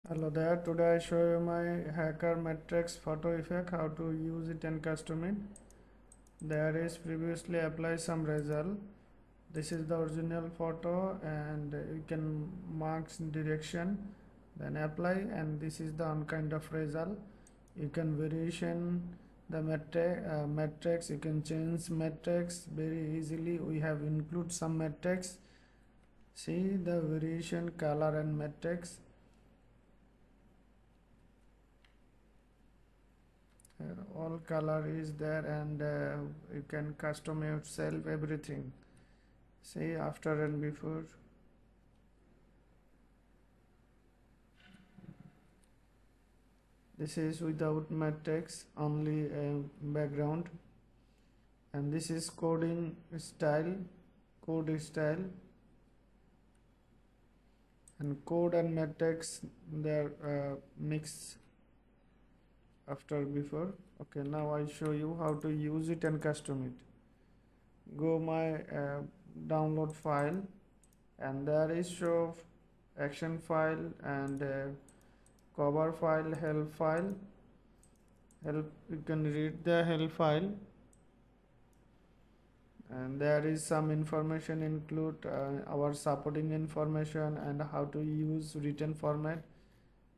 Hello there, today I show you my hacker matrix photo effect, how to use it and custom it. There is previously apply some result. This is the original photo and you can mark direction, then apply, and this is the kind of result. You can variation the matrix, you can change matrix very easily. We have include some matrix. See the variation, color and matrix. All color is there, and you can custom yourself everything. See after and before. This is without matrix, only background, and this is coding style, code style, and code and matrix they're mixed after before. Okay, now I show you how to use it and custom it. Go my download file, and there is show action file and cover file, help file. Help, you can read the help file, and there is some information include our supporting information and how to use written format,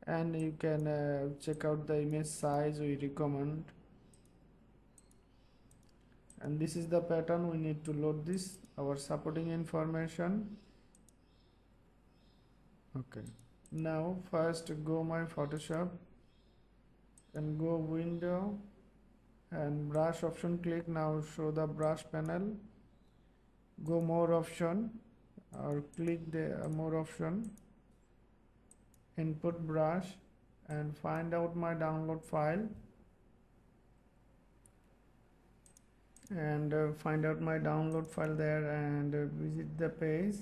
and you can check out the image size we recommend. And this is the pattern we need to load this, our supporting information. Okay, now first go my Photoshop and go window and brush option, click. Now show the brush panel, go more option or click the more option, input brush, and find out my download file, and find out my download file there, and visit the page.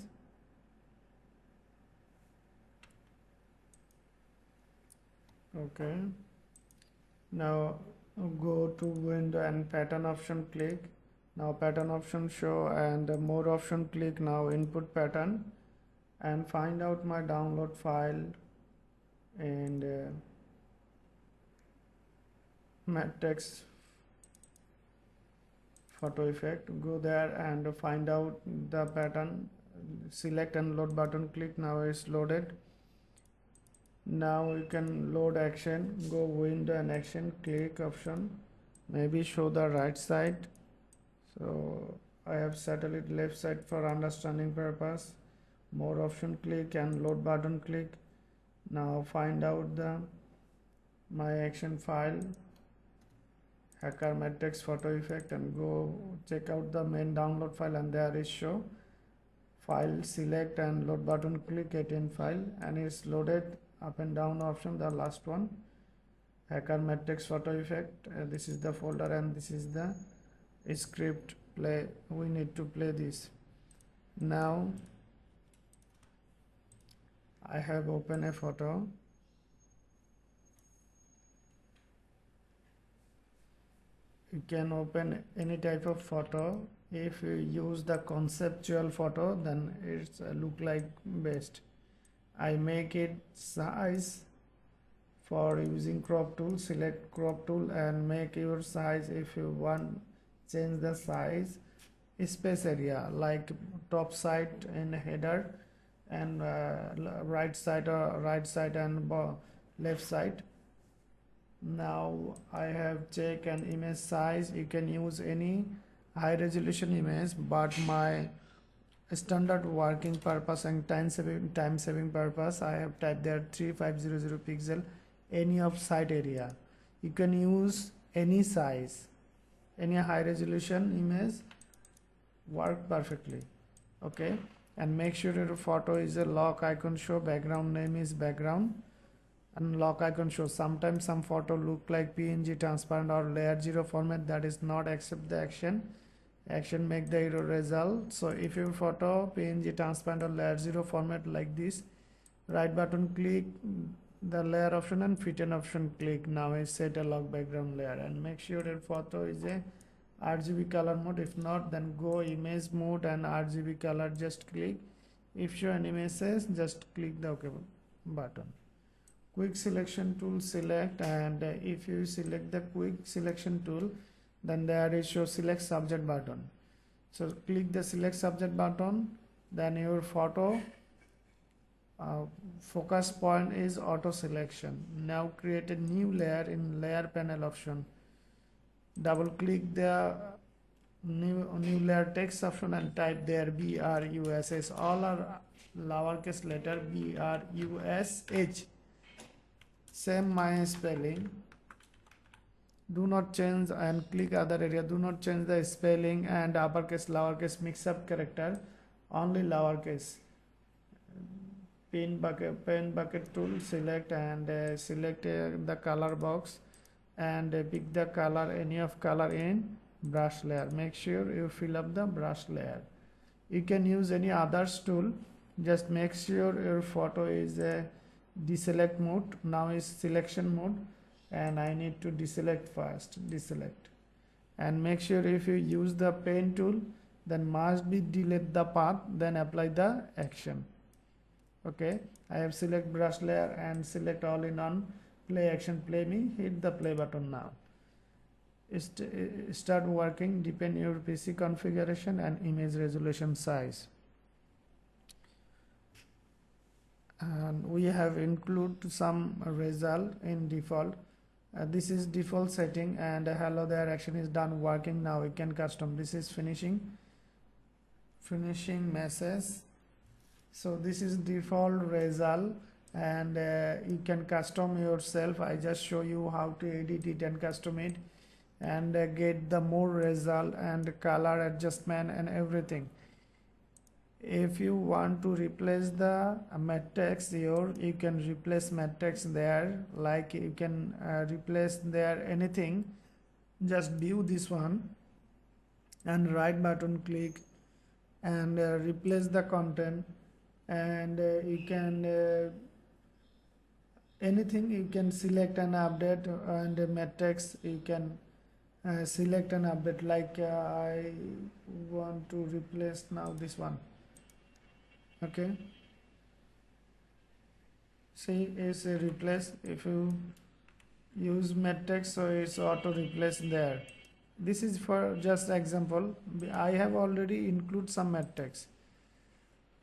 Okay, now go to window and pattern option, click. Now pattern option show, and more option, click. Now input pattern and find out my download file, and matrix photo effect. Go there and find out the pattern, select and load button, click. Now it's loaded. Now you can load action, go window and action, click option, maybe show the right side, so I have settled it left side for understanding purpose. More option, click, and load button, click. Now find out the my action file, hacker matrix photo effect, and go check out the main download file, and there is show file, select and load button, click, get in file, and it's loaded. Up and down option, the last one, hacker matrix photo effect. This is the folder and this is the script. Play, we need to play this. Now I have opened a photo. You can open any type of photo. If you use the conceptual photo, then it's look like best. I make it size for using crop tool. Select crop tool and make your size. If you want change the size, space area like top side and header, and right side and left side. Now I have check an image size. You can use any high resolution image, but my standard working purpose and time saving purpose, I have typed there 3500 pixel, any of site area. You can use any size, any high resolution image work perfectly. Okay, and make sure your photo is a lock icon show, background name is background, and lock icon show. Sometimes some photo look like PNG transparent or layer 0 format, that is not accept the action make the error result. So if your photo PNG transparent or layer 0 format like this, right button click the layer option and fit an option, click. Now I set a lock background layer, and make sure your photo is a RGB color mode. If not, then go image mode and RGB color, just click. If show an image says, just click the OK button. quick selection tool select, and if you select the quick selection tool, then there is show select subject button. So click the select subject button, then your photo focus point is auto selection. Now create a new layer in layer panel option. Double click the new layer text option and type there BRUSH. All are lowercase letter BRUSH. Same my spelling. Do not change, and click other area. Do not change the spelling and uppercase lowercase mix up character, only lowercase. Pen bucket tool select, and select the color box, and pick the color, any of color in brush layer. Make sure you fill up the brush layer. You can use any others tool, just make sure your photo is deselect mode. Now is selection mode, and I need to deselect first. Deselect, and make sure if you use the pen tool, then must be delete the path, then apply the action. Okay, I have select brush layer and select all in on play action. Play me, hit the play button. Now start working. Depend your PC configuration and image resolution size. And we have include some result in default. This is default setting, and hello there action is done working. Now we can custom. This is finishing message. So this is default result, and you can custom yourself. I just show you how to edit it and custom it, and get the more result and color adjustment and everything. If you want to replace the matrix here, you can replace matrix there, like you can replace there anything. Just view this one and right button click and replace the content, and you can anything you can select and update, and matrix you can select and update, like I want to replace now this one. Okay, see it's a replace. If you use matrix, so it's auto replace there. This is for just example. I have already include some matrix.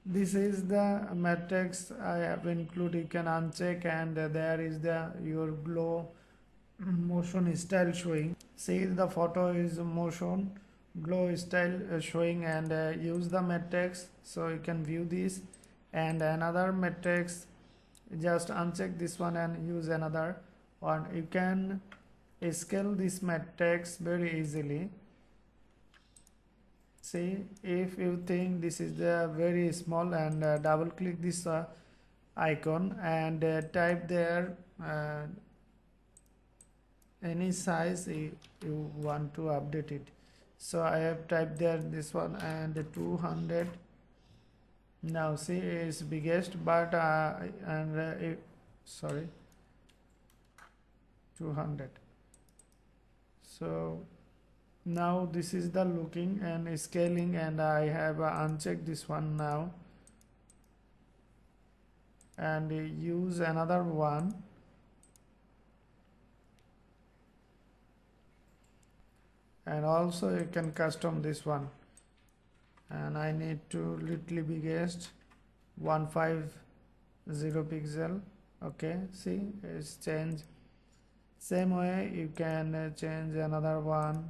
This is the matrix I have included. You can uncheck, and there is the your glow motion style showing. See the photo is motion glow style showing, and use the matrix, so you can view this. And another matrix, just uncheck this one and use another one. You can scale this matrix very easily. See, if you think this is the very small, and double click this icon and type there any size you want to update it. So I have typed there this one, and 200. Now see is biggest, but sorry, 200. So now this is the looking and scaling, and I have unchecked this one now, and use another one. And also you can custom this one, and I need to little biggest 150 pixel. Okay, see it's change. Same way you can change another one.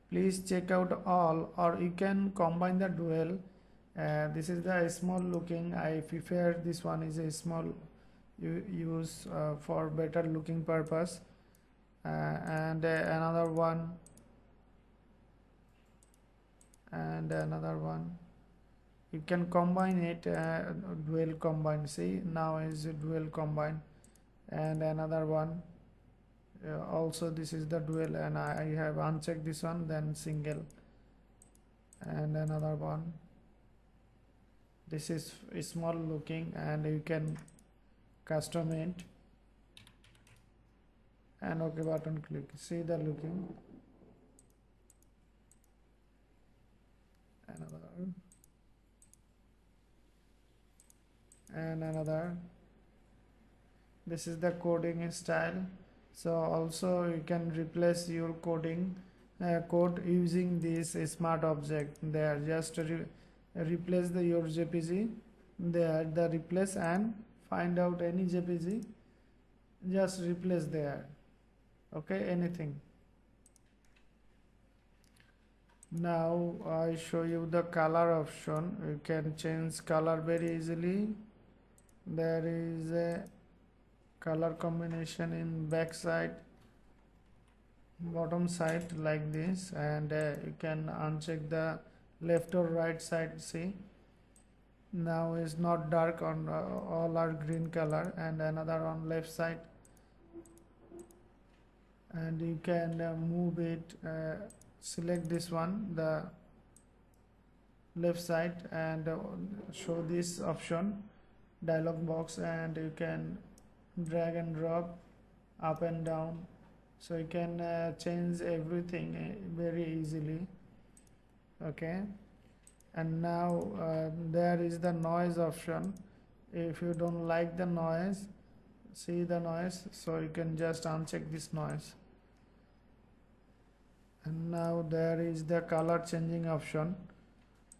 Please check out all, or you can combine the dual. This is the small looking. I prefer this one is a small, you use for better looking purpose. And another one, and another one. You can combine it, dual combine. See, now is dual combine. And another one, also this is the dual, and I have unchecked this one, then single. And another one, this is small looking, and you can custom it. And OK button click. See the looking. Another, and another, This is the coding style. So also you can replace your code using this smart object there. Just replace your JPG there, the replace, and find out any JPG, just replace there. Okay, anything. Now I show you the color option. You can change color very easily. There is a color combination in back side, bottom side like this, and you can uncheck the left or right side. See, now is not dark on all are green color, and another on left side, and you can move it, select this one, the left side, and show this option dialog box, and you can drag and drop up and down, so you can change everything very easily. Okay, and now there is the noise option. If you don't like the noise, see the noise, so you can just uncheck this noise. And now there is the color changing option.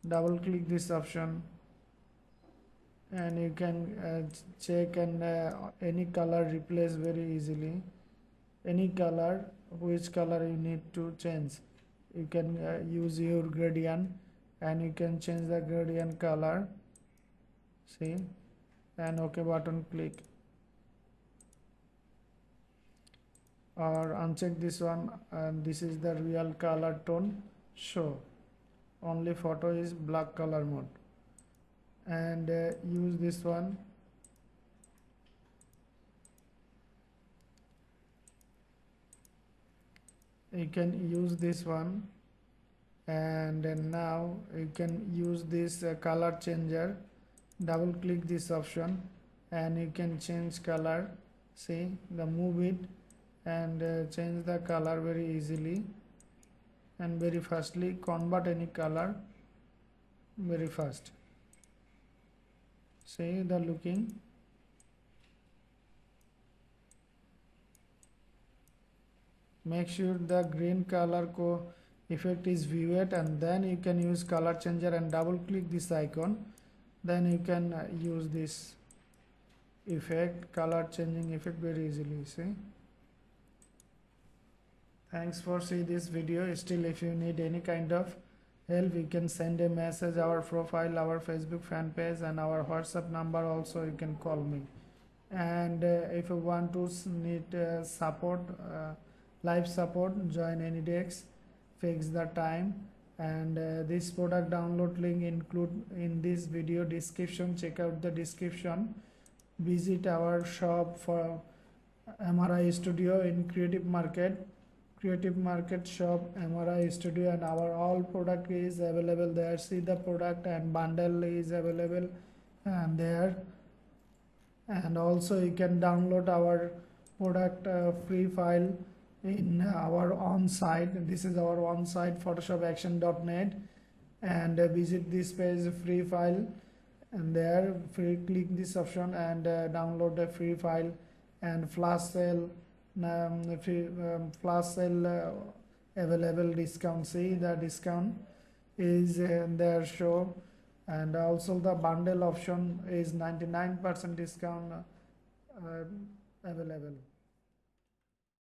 Double click this option, and you can check and any color replace very easily. Any color, which color you need to change, you can use your gradient, and you can change the gradient color. See, and OK button click, or uncheck this one, and this is the real color tone show. Only photo is black color mode, and use this one. You can use this one, and now you can use this color changer. Double click this option, and you can change color. See, the move it and change the color very easily and very fastly. Convert any color very fast. See the looking. Make sure the green color effect is viewed, and then you can use color changer and double click this icon. Then you can use this effect, color changing effect, very easily. See. Thanks for seeing this video. Still, if you need any kind of help, you can send a message, our profile, our Facebook fan page, and our WhatsApp number also. You can call me. And if you want to need support, live support, join AnyDex, fix the time, and this product download link include in this video description. Check out the description. Visit our shop for MRI Studio in Creative Market shop, MRI Studio, and our all product is available there. See the product and bundle is available and there, and also you can download our product free file in our on-site. This is our on-site photoshopaction.net, and visit this page, free file, and there click this option and download the free file. And flash sale, flash sale available discount. See the discount is there show, and also the bundle option is 99% discount available.